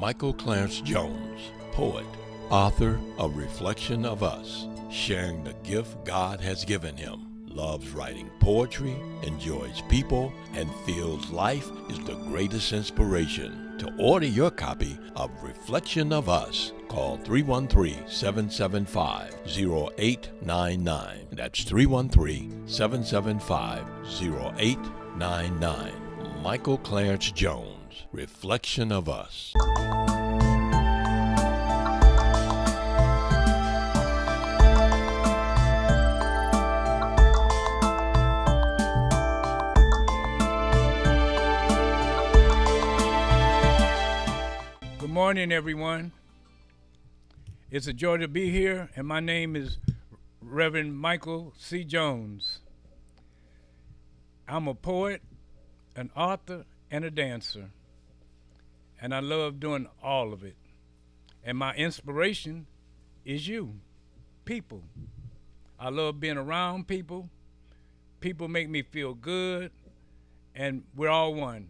Michael Clarence Jones, poet, author of Reflection of Us, sharing the gift God has given him. Loves writing poetry, enjoys people, and feels life is the greatest inspiration. To order your copy of Reflection of Us, call 313-775-0899. That's 313-775-0899. Michael Clarence Jones, Reflection of Us. Good morning, everyone. It's a joy to be here, and my name is Reverend Michael C. Jones. I'm a poet, an author, and a dancer, and I love doing all of it. And my inspiration is you, people. I love being around people. People make me feel good, and we're all one.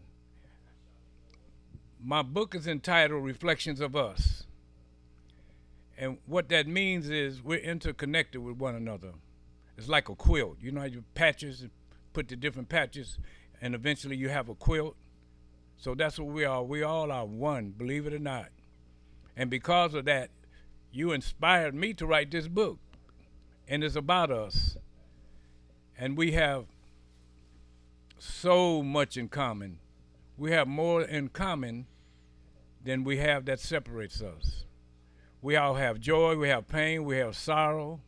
My book is entitled Reflections of Us. And what that means is we're interconnected with one another. It's like a quilt. You know how you patches, put the different patches, and eventually you have a quilt. So that's what we are. We all are one, believe it or not. And because of that, you inspired me to write this book. And it's about us. And we have so much in common. We have more in common than we have that separates us. We all have joy, we have pain, we have sorrow.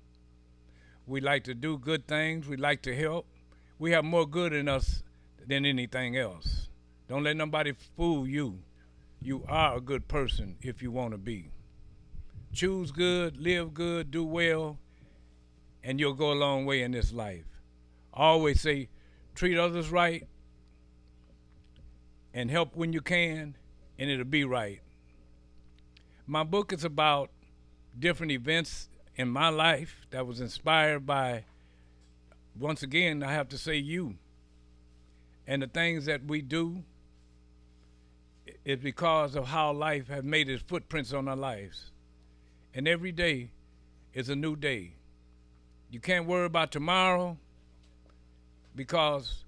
We like to do good things, we like to help. We have more good in us than anything else. Don't let nobody fool you. You are a good person if you want to be. Choose good, live good, do well, and you'll go a long way in this life. I always say, treat others right and help when you can, and it'll be right. My book is about different events in my life that was inspired by, once again, I have to say you. And the things that we do is because of how life has made its footprints on our lives. And every day is a new day. You can't worry about tomorrow because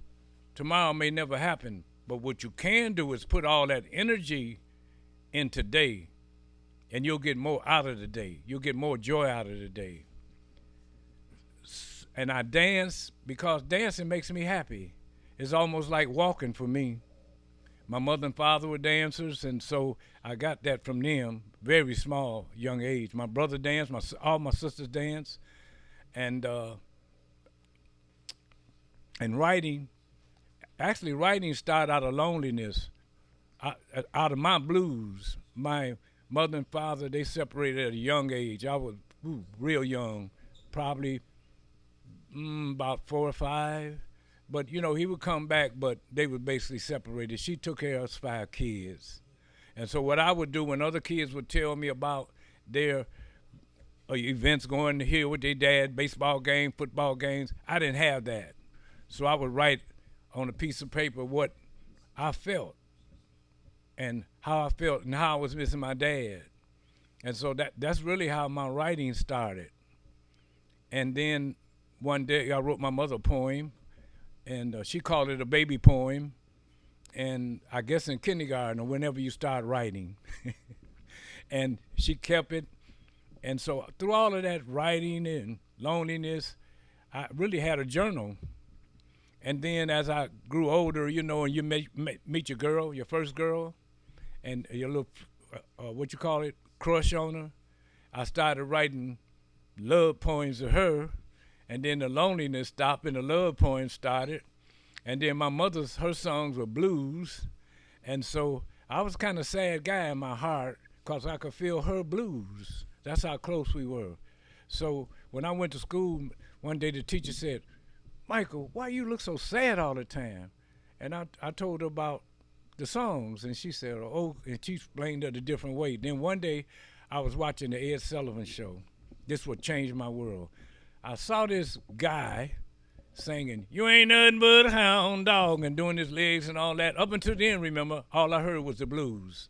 tomorrow may never happen. But what you can do is put all that energy in today, and you'll get more out of the day. You'll get more joy out of the day. And I dance because dancing makes me happy. It's almost like walking for me. My mother and father were dancers, and so I got that from them, very small, young age. My brother danced, all my sisters danced, and writing. Actually, writing started out of loneliness, out of my blues. My mother and father, they separated at a young age. I was real young, probably about 4 or 5. But, you know, he would come back, but they were basically separated. She took care of us 5 kids. And so what I would do when other kids would tell me about their events going here with their dad, baseball game, football games, I didn't have that. So I would write on a piece of paper what I felt and how I felt and how I was missing my dad. And so that's really how my writing started. And then one day I wrote my mother a poem, and she called it a baby poem. And I guess in kindergarten or whenever you start writing. And she kept it. And so through all of that writing and loneliness, I really had a journal. And then as I grew older, you know, and you meet your girl, your first girl, and your little, crush on her, I started writing love poems to her, and then the loneliness stopped and the love poems started. And then my her songs were blues, and so I was kind of sad guy in my heart because I could feel her blues. That's how close we were. So when I went to school, one day the teacher said, "Michael, why you look so sad all the time?" And I told her about the songs, and she said, "Oh," and she explained it a different way. Then one day, I was watching the Ed Sullivan Show. This would change my world. I saw this guy singing, "You ain't nothing but a hound dog," and doing his legs and all that. Up until then, remember, all I heard was the blues.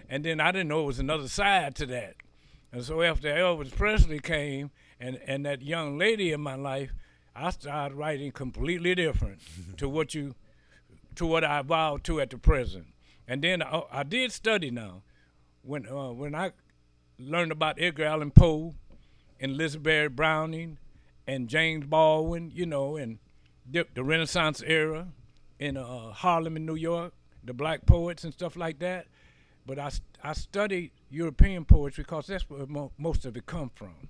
And then I didn't know it was another side to that. And so after Elvis Presley came and that young lady in my life, I started writing completely different to what I vowed to at the present. And then I did study now. When I learned about Edgar Allan Poe and Elizabeth Browning and James Baldwin, and the Renaissance era in Harlem in New York, the black poets and stuff like that. But I studied European poetry because that's where most of it come from.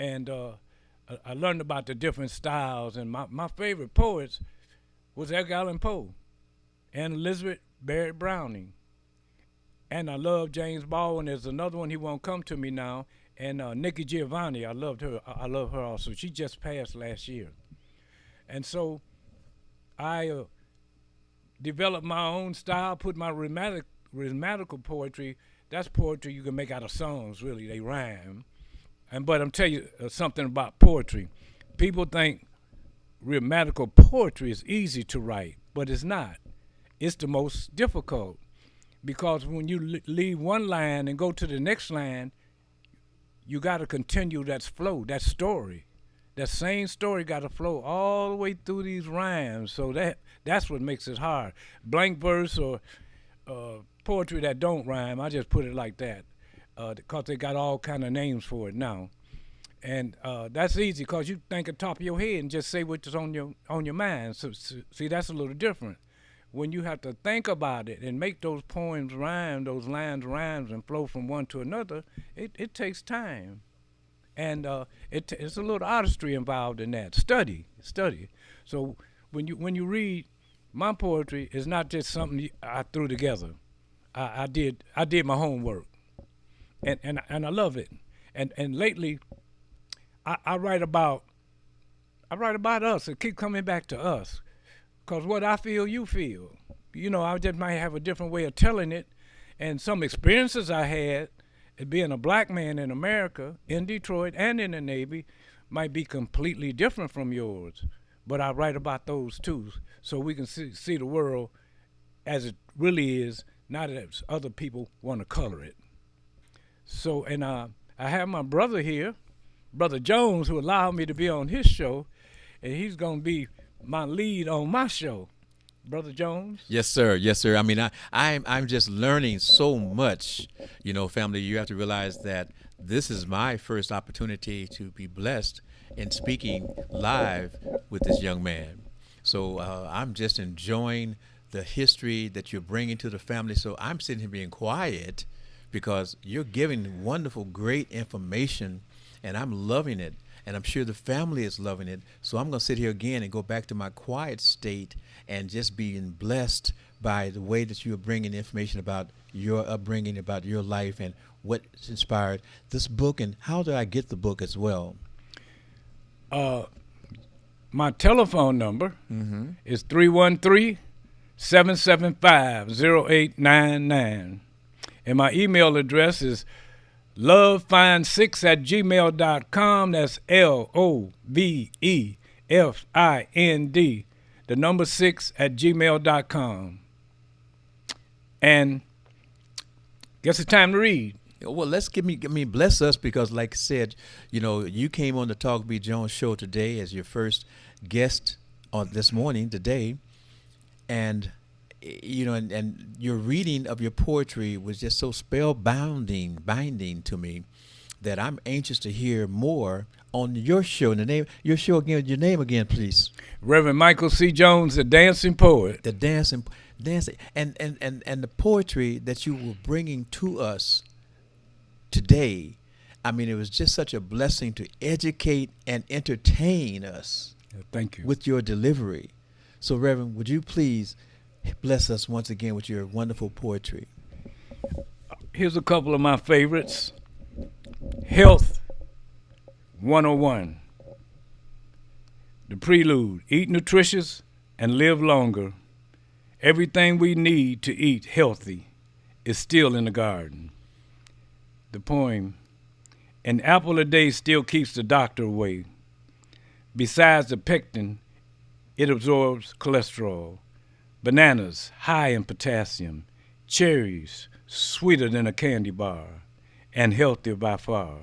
And I learned about the different styles. And my favorite poets was Edgar Allan Poe and Elizabeth Barrett Browning. And I love James Baldwin. There's another one, he won't come to me now. And Nikki Giovanni, I loved her. I love her also. She just passed last year. And so I developed my own style, put my rhythmical poetry. That's poetry you can make out of songs, really. They rhyme. But I'm telling you something about poetry. People think rhythmical poetry is easy to write, but it's not. It's the most difficult because when you leave one line and go to the next line, you got to continue that flow, that story. That same story got to flow all the way through these rhymes. So that's what makes it hard. Blank verse or poetry that don't rhyme, I just put it like that, because they got all kind of names for it now. And that's easy because you think at the top of your head and just say what's on your mind. So see, that's a little different. When you have to think about it and make those poems rhyme, those lines rhyme and flow from one to another, it takes time. And it's a little artistry involved in that. Study. So when you read my poetry, it's not just something I threw together. I did my homework, and I love it. And lately, I write about us. It keep coming back to us, cause what I feel, you feel. I just might have a different way of telling it, and some experiences I had being a black man in America, in Detroit, and in the Navy, might be completely different from yours. But I write about those too, so we can see the world as it really is, not as other people want to color it. So, and I have my brother here, Brother Jones, who allowed me to be on his show, and he's going to be my lead on my show. Brother Jones? Yes, sir. Yes, sir. I mean, I'm just learning so much. Family, you have to realize that this is my first opportunity to be blessed in speaking live with this young man. So I'm just enjoying the history that you're bringing to the family. So I'm sitting here being quiet because you're giving wonderful, great information, and I'm loving it. And I'm sure the family is loving it. So I'm going to sit here again and go back to my quiet state and just being blessed by the way that you are bringing information about your upbringing, about your life, and what inspired this book. And how do I get the book as well? My telephone number is 313-775-0899. And my email address is lovefind6@gmail.com. That's LOVEFIND, the number 6@gmail.com. And guess it's time to read. Well, let's bless us, because like I said, you came on the Talk B. Jones show today as your first guest on this morning today, and and your reading of your poetry was just so binding to me that I'm anxious to hear more on your show. Your show again, your name again, please. Reverend Michael C. Jones, the dancing poet. The dancing, and the poetry that you were bringing to us today. I mean, it was just such a blessing to educate and entertain us. Thank you. With your delivery. So, Reverend, would you please bless us once again with your wonderful poetry? Here's a couple of my favorites. Health 101. The prelude: eat nutritious and live longer. Everything we need to eat healthy is still in the garden. The poem: an apple a day still keeps the doctor away. Besides the pectin, it absorbs cholesterol. Bananas, high in potassium. Cherries, sweeter than a candy bar, and healthier by far.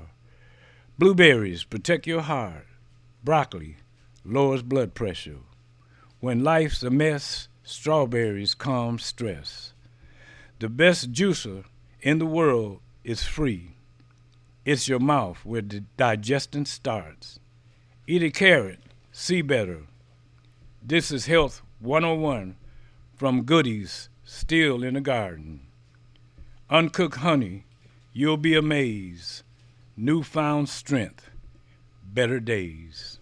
Blueberries protect your heart. Broccoli lowers blood pressure. When life's a mess, strawberries calm stress. The best juicer in the world is free. It's your mouth where the digestion starts. Eat a carrot, see better. This is Health 101 from Goodies, still in the garden. Uncooked honey, you'll be amazed. Newfound strength, better days.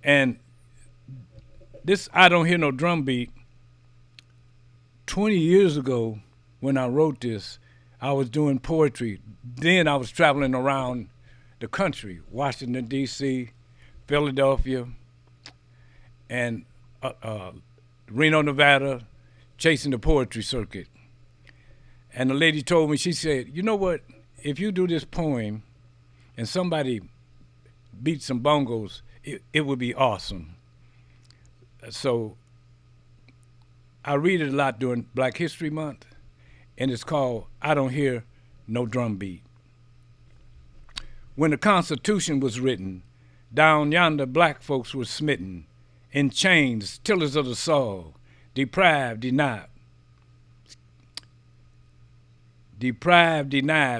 And this, I Don't Hear No Drum Beat, 20 years ago when I wrote this, I was doing poetry. Then I was traveling around the country, Washington, D.C., Philadelphia, and Reno, Nevada, chasing the poetry circuit. And the lady told me, she said, you know what, if you do this poem and somebody beats some bongos, it would be awesome. So I read it a lot during Black History Month, and it's called I Don't Hear No Drum Beat. When the Constitution was written, down yonder black folks were smitten, in chains, tillers of the soil, deprived, denied,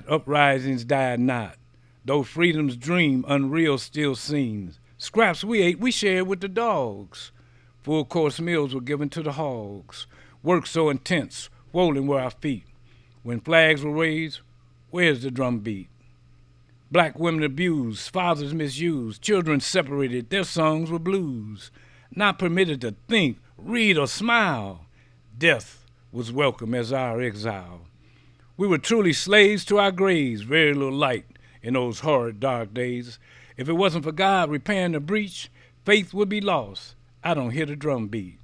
uprisings died not. Though freedom's dream unreal still seems. Scraps we ate, we shared with the dogs. Full course meals were given to the hogs. Work so intense, swollen were our feet. When flags were raised, where's the drum beat? Black women abused, fathers misused, children separated, their songs were blues. Not permitted to think, read, or smile. Death was welcome as our exile. We were truly slaves to our graves, very little light in those horrid dark days. If it wasn't for God repairing the breach, faith would be lost. I don't hear the drum beat.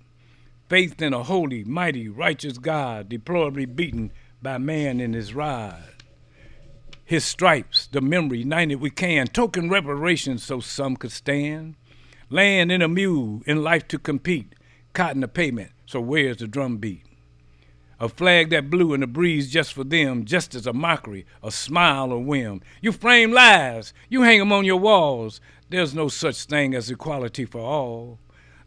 Faith in a holy, mighty, righteous God, deplorably beaten by man in his rod. His stripes, the memory, united we can, token reparations so some could stand. Land in a mule, in life to compete, cotton the pavement, so where's the drum beat? A flag that blew in the breeze just for them, just as a mockery, a smile, a whim. You frame lies, you hang them on your walls. There's no such thing as equality for all.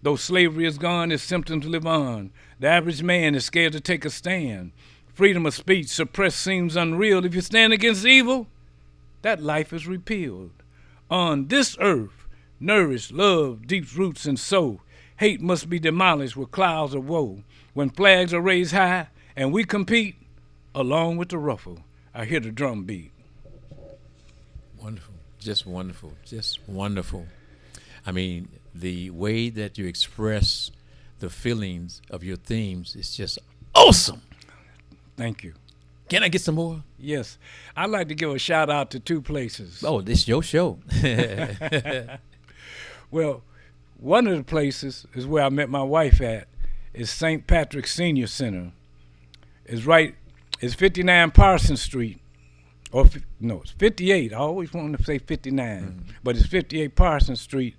Though slavery is gone, its symptoms live on. The average man is scared to take a stand. Freedom of speech suppressed seems unreal. If you stand against evil, that life is repealed. On this earth, nourish love, deep roots and sow. Hate must be demolished with clouds of woe. When flags are raised high and we compete, along with the ruffle, I hear the drum beat. Wonderful, just wonderful, just wonderful. I mean, the way that you express the feelings of your themes is just awesome. Thank you. Can I get some more? Yes. I'd like to give a shout out to two places. Oh, this is your show. Well, one of the places is where I met my wife at, is St. Patrick's Senior Center. It's 59 Parsons Street. No, it's 58. I always wanted to say 59, but it's 58 Parsons Street.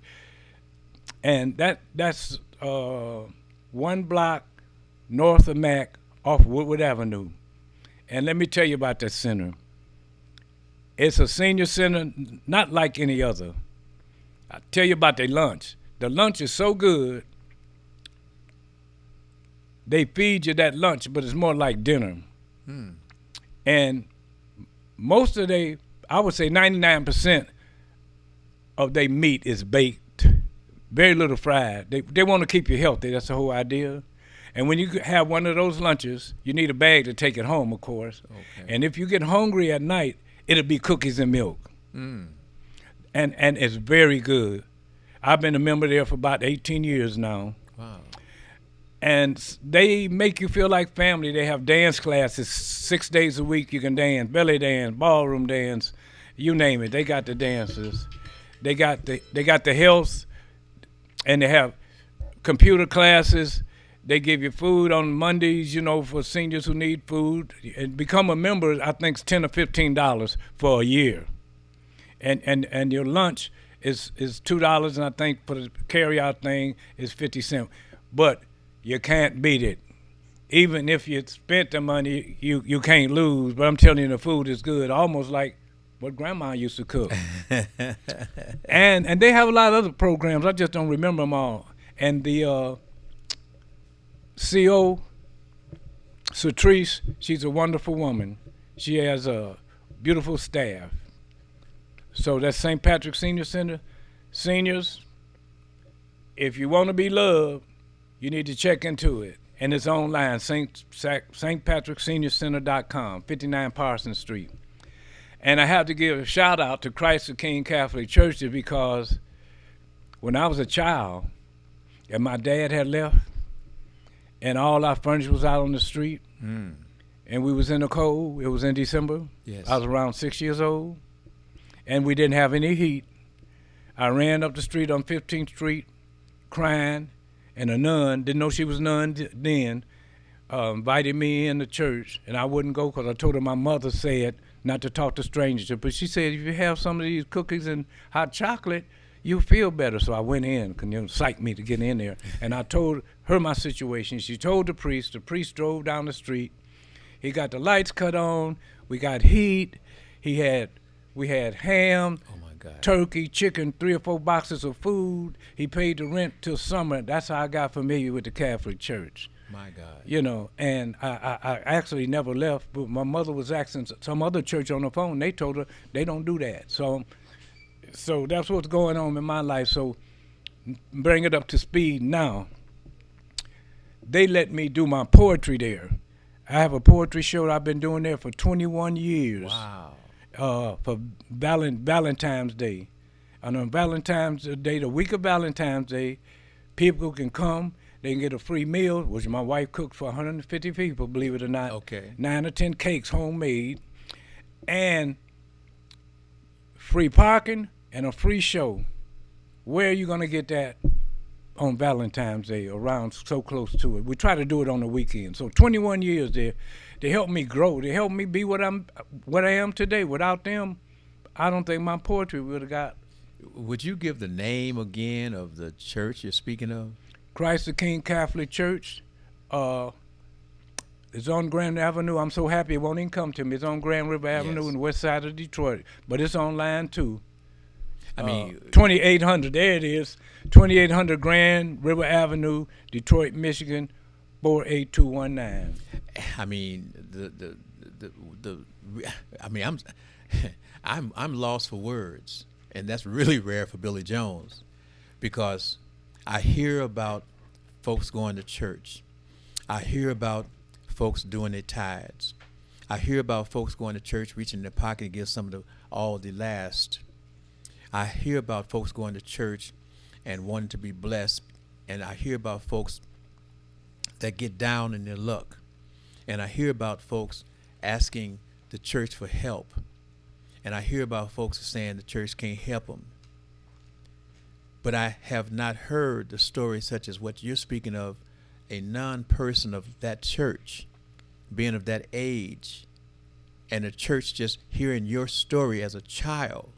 And that's one block north of Mac off Woodward Avenue. And let me tell you about that center. It's a senior center, not like any other. I'll tell you about their lunch. The lunch is so good, they feed you that lunch, but it's more like dinner. And most of I would say 99% of their meat is baked, very little fried. They want to keep you healthy, that's the whole idea. And when you have one of those lunches, you need a bag to take it home, of course. Okay. And if you get hungry at night, it'll be cookies and milk. And it's very good. I've been a member there for about 18 years now. Wow. And they make you feel like family. They have dance classes 6 days a week. You can dance, belly dance, ballroom dance, you name it. They got the dances. They got the health, and they have computer classes. They give you food on Mondays, for seniors who need food. And become a member, I think it's $10 or $15 for a year. And your lunch is $2, and I think for the carry-out thing is 50 cents. But you can't beat it. even if you spent the money, you can't lose. But I'm telling you, the food is good, almost like what Grandma used to cook. and they have a lot of other programs. I just don't remember them all. And the CO, Satrice, she's a wonderful woman. She has a beautiful staff. So that's St. Patrick Senior Center. Seniors, if you want to be loved, you need to check into it. And it's online, stpatrickseniorcenter.com, 59 Parsons Street. And I have to give a shout out to Christ the King Catholic Church because when I was a child and my dad had left and all our furniture was out on the street and we was in the cold, it was in December. Yes. I was around 6 years old and we didn't have any heat. I ran up the street on 15th Street crying, and a nun, didn't know she was a nun then, invited me in the church, and I wouldn't go because I told her my mother said not to talk to strangers. But she said, if you have some of these cookies and hot chocolate, you'll feel better. So I went in, because psyched me to get in there. And I told her my situation. She told the priest. The priest drove down the street. He got the lights cut on. We got heat. We had ham. Oh my God. Turkey, chicken, 3 or 4 boxes of food. He paid the rent till summer. That's how I got familiar with the Catholic Church. My God. You know, and I actually never left, but my mother was asking some other church on the phone. They told her they don't do that. So that's what's going on in my life. So bring it up to speed now. They let me do my poetry there. I have a poetry show that I've been doing there for 21 years. Wow. For Valentine's Day. And on Valentine's Day, the week of Valentine's Day, people can come. They can get a free meal, which my wife cooked for 150 people, believe it or not. Okay. 9 or 10 cakes, homemade. And free parking and a free show. Where are you going to get that on Valentine's Day, around so close to it? We try to do it on the weekend. So 21 years there. They helped me grow. They helped me be what I am today. Without them, I don't think my poetry would have got. Would you give the name again of the church you're speaking of? Christ the King Catholic Church. It's on Grand Avenue. I'm so happy it won't even come to me. It's on Grand River Avenue Yes. in the west side of Detroit. But it's online too. I mean, 2800, there it is. 2800 Grand River Avenue, Detroit, Michigan, 48219. I mean, I mean, I'm lost for words, and that's really rare for Billy Jones, because I hear about folks going to church. I hear about folks doing their tithes. I hear about folks going to church, reaching in their pocket and give some of all the last. I hear about folks going to church and wanting to be blessed, and I hear about folks that get down in their luck. And I hear about folks asking the church for help. And I hear about folks saying the church can't help them. But I have not heard the story such as what you're speaking of, a non-person of that church, being of that age, and the church just hearing your story as a child,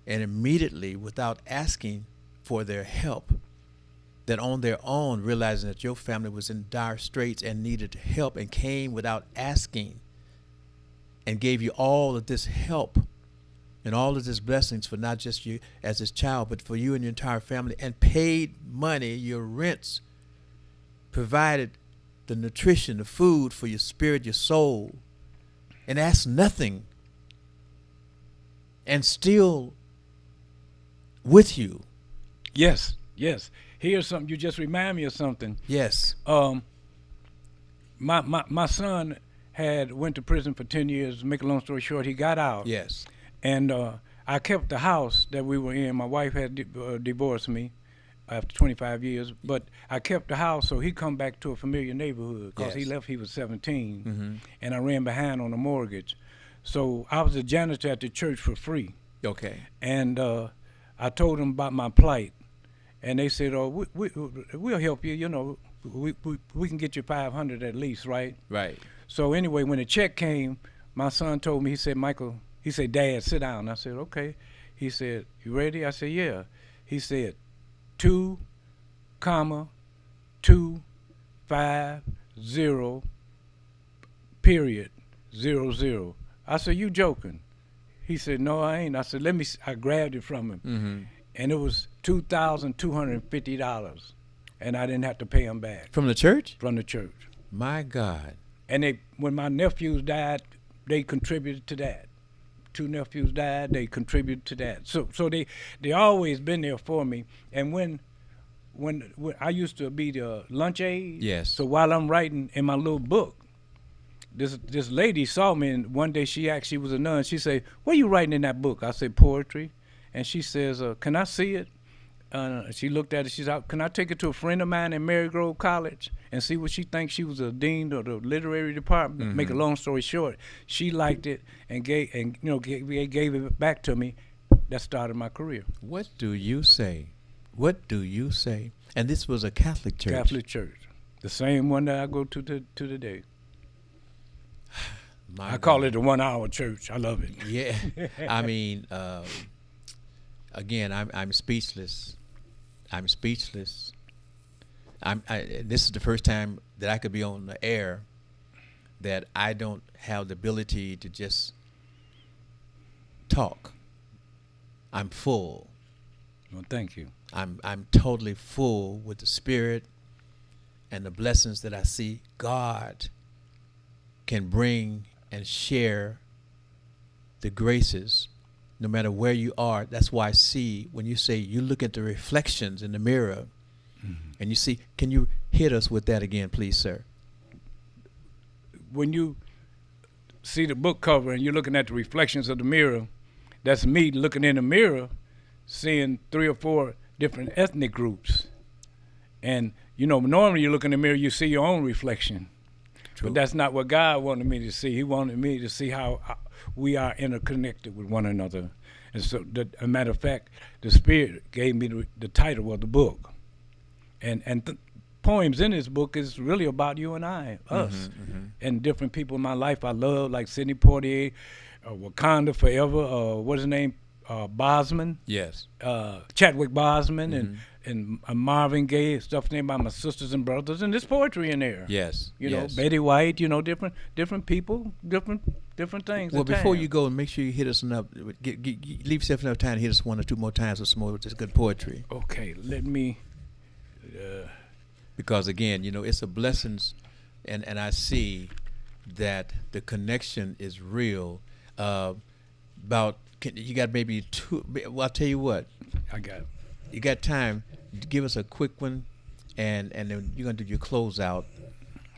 and immediately, without asking for their help, that on their own, realizing that your family was in dire straits and needed help, and came without asking and gave you all of this help and all of these blessings for not just you as his child, but for you and your entire family, and paid money, your rents, provided the nutrition, the food for your spirit, your soul, and asked nothing, and still with you. Yes. Here's something. You just remind me of something. Yes. My son went to prison for 10 years. To make a long story short, he got out. Yes. And I kept the house that we were in. My wife had divorced me after 25 years, but I kept the house so he come back to a familiar neighborhood, because he Yes. left, he was 17, Mm-hmm. and I ran behind on the mortgage. So I was a janitor at the church for free. Okay. And I told them about my plight, and they said, "Oh, we'll help you. You know, we can get you 500 at least, right?" Right. So anyway, when the check came, my son told me, he said, "Michael," he said, "Dad, sit down." I said, "Okay." He said, "You ready?" I said, "Yeah." He said, 2, 2, 5, 0 period 00. I said, you joking? He said, no, I ain't. I said, let me. I grabbed it from him, and it was $2,250, and I didn't have to pay him back From the church? from the church. My God. And when my nephews died, they contributed to that. 2 nephews died, they contributed to that. So they always been there for me. And when I used to be the lunch aide, Yes. so while I'm writing in my little book, this lady saw me, and one day she was a nun. She said, "What are you writing in that book?" I said, "Poetry." And she says, "Can I see it?" She looked at it. She said, "Can I take it to a friend of mine in Marygrove College and see what she thinks?" She was a dean of the literary department. Make a long story short, she liked it and gave it back to me. That started my career. What do you say? What do you say? And this was a Catholic church. Catholic church, the same one that I go to today. My I call God. it the 1 hour church. I love it. Yeah. I mean, again, I'm speechless. I'm speechless. This is the first time that I could be on the air that I don't have the ability to just talk. I'm full. Well, thank you. I'm totally full with the Spirit and the blessings that I see God can bring and share the graces no matter where you are. That's why I see when you say you look at the reflections in the mirror and you see, can you hit us with that again, please, sir? When you see the book cover and you're looking at the reflections of the mirror, that's me looking in the mirror, seeing 3 or 4 different ethnic groups. And, normally you look in the mirror, you see your own reflection. True. But that's not what God wanted me to see. He wanted me to see how we are interconnected with one another. And so, as a matter of fact, the Spirit gave me the title of the book. And poems in this book is really about you and I, us, and different people in my life I love, like Sidney Poitier, Wakanda Forever, what's his name, Bosman, Yes. Chadwick Bosman, and Marvin Gaye, stuff named by my sisters and brothers, and there's poetry in there. Yes. You know, yes. Betty White, different people, different things. Well, at before times. you go, make sure you hit us enough. Leave yourself enough time to hit us 1 or 2 more times with some more just good poetry. Okay, let me. Because again, it's a blessing, and I see that the connection is real. You got maybe 2. Well, I'll tell you what. I got it. You got time? Give us a quick one, and then you're gonna do your closeout.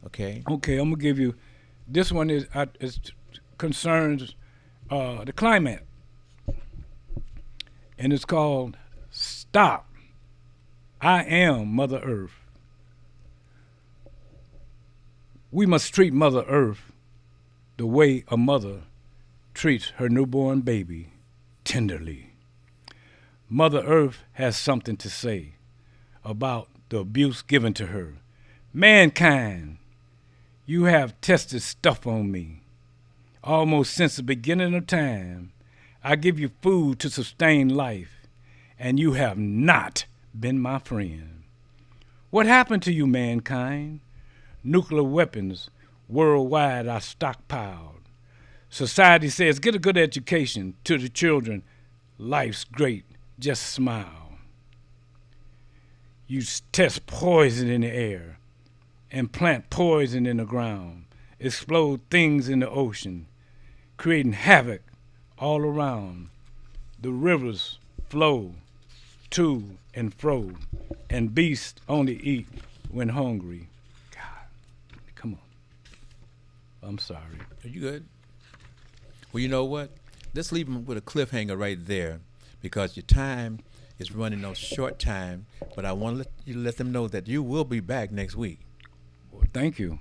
Okay. Okay, I'm gonna give you. This one is concerns the climate, and it's called "Stop." I am Mother Earth. We must treat Mother Earth the way a mother treats her newborn baby, tenderly. Mother Earth has something to say about the abuse given to her. Mankind, you have tested stuff on me. Almost since the beginning of time, I give you food to sustain life, and you have not been my friend. What happened to you, mankind? Nuclear weapons worldwide are stockpiled. Society says, get a good education to the children. Life's great, just smile. You test poison in the air and plant poison in the ground, explode things in the ocean, creating havoc all around. The rivers flow to and fro, and beasts only eat when hungry. God, come on. I'm sorry. Are you good? Well, you know what? Let's leave them with a cliffhanger right there, because your time is running on short time. But I want to let them know that you will be back next week. Well, thank you.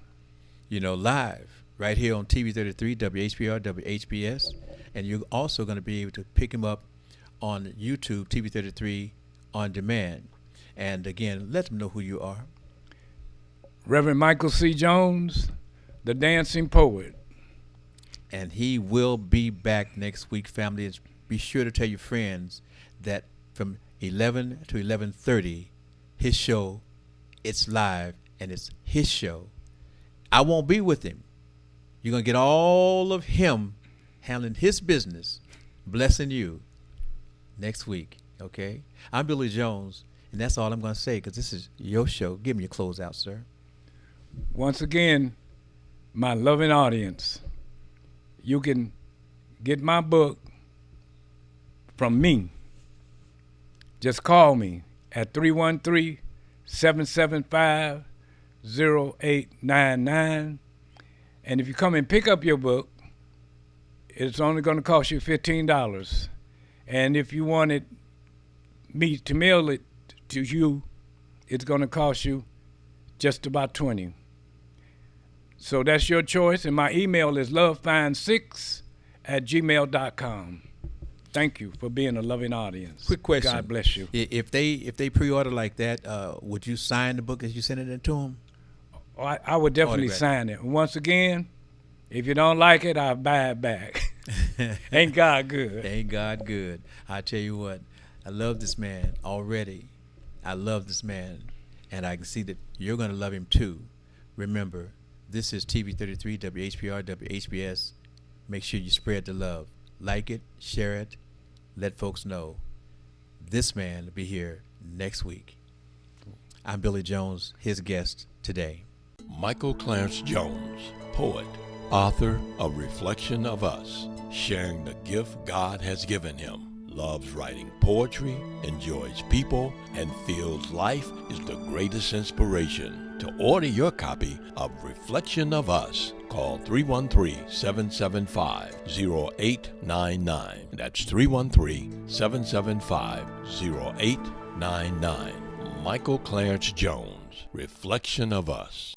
Live right here on TV33, WHPR, WHBS, and you're also going to be able to pick them up on YouTube, TV33 on demand. And again, let them know who you are. Reverend Michael C. Jones, the dancing poet. And he will be back next week, family. And be sure to tell your friends that from 11 to 11:30, his show, it's live, and it's his show. I won't be with him. You're going to get all of him handling his business, blessing you next week, okay? I'm Billy Jones, and that's all I'm going to say because this is your show. Give me your close out, sir. Once again, my loving audience, you can get my book from me. Just call me at 313-775-0899. And if you come and pick up your book, it's only going to cost you $15. And if you wanted me to mail it to you, it's going to cost you just about $20. So that's your choice. And my email is lovefind6@gmail.com. Thank you for being a loving audience. Quick question. God bless you. If they pre-order like that, would you sign the book as you send it into them? Oh, I would definitely Autograph. sign it. And once again, if you don't like it, I'll buy it back. Ain't God good? Ain't God good? I tell you what, I love this man already. I love this man, and I can see that you're going to love him too. Remember, this is TV33, WHPR, WHBS. Make sure you spread the love. Like it, share it, let folks know. This man will be here next week. I'm Billy Jones, his guest today. Michael Clarence Jones, poet, author of Reflection of Us, sharing the gift God has given him, loves writing poetry, enjoys people, and feels life is the greatest inspiration. To order your copy of Reflection of Us, call 313-775-0899. That's 313-775-0899. Michael Clarence Jones, Reflection of Us.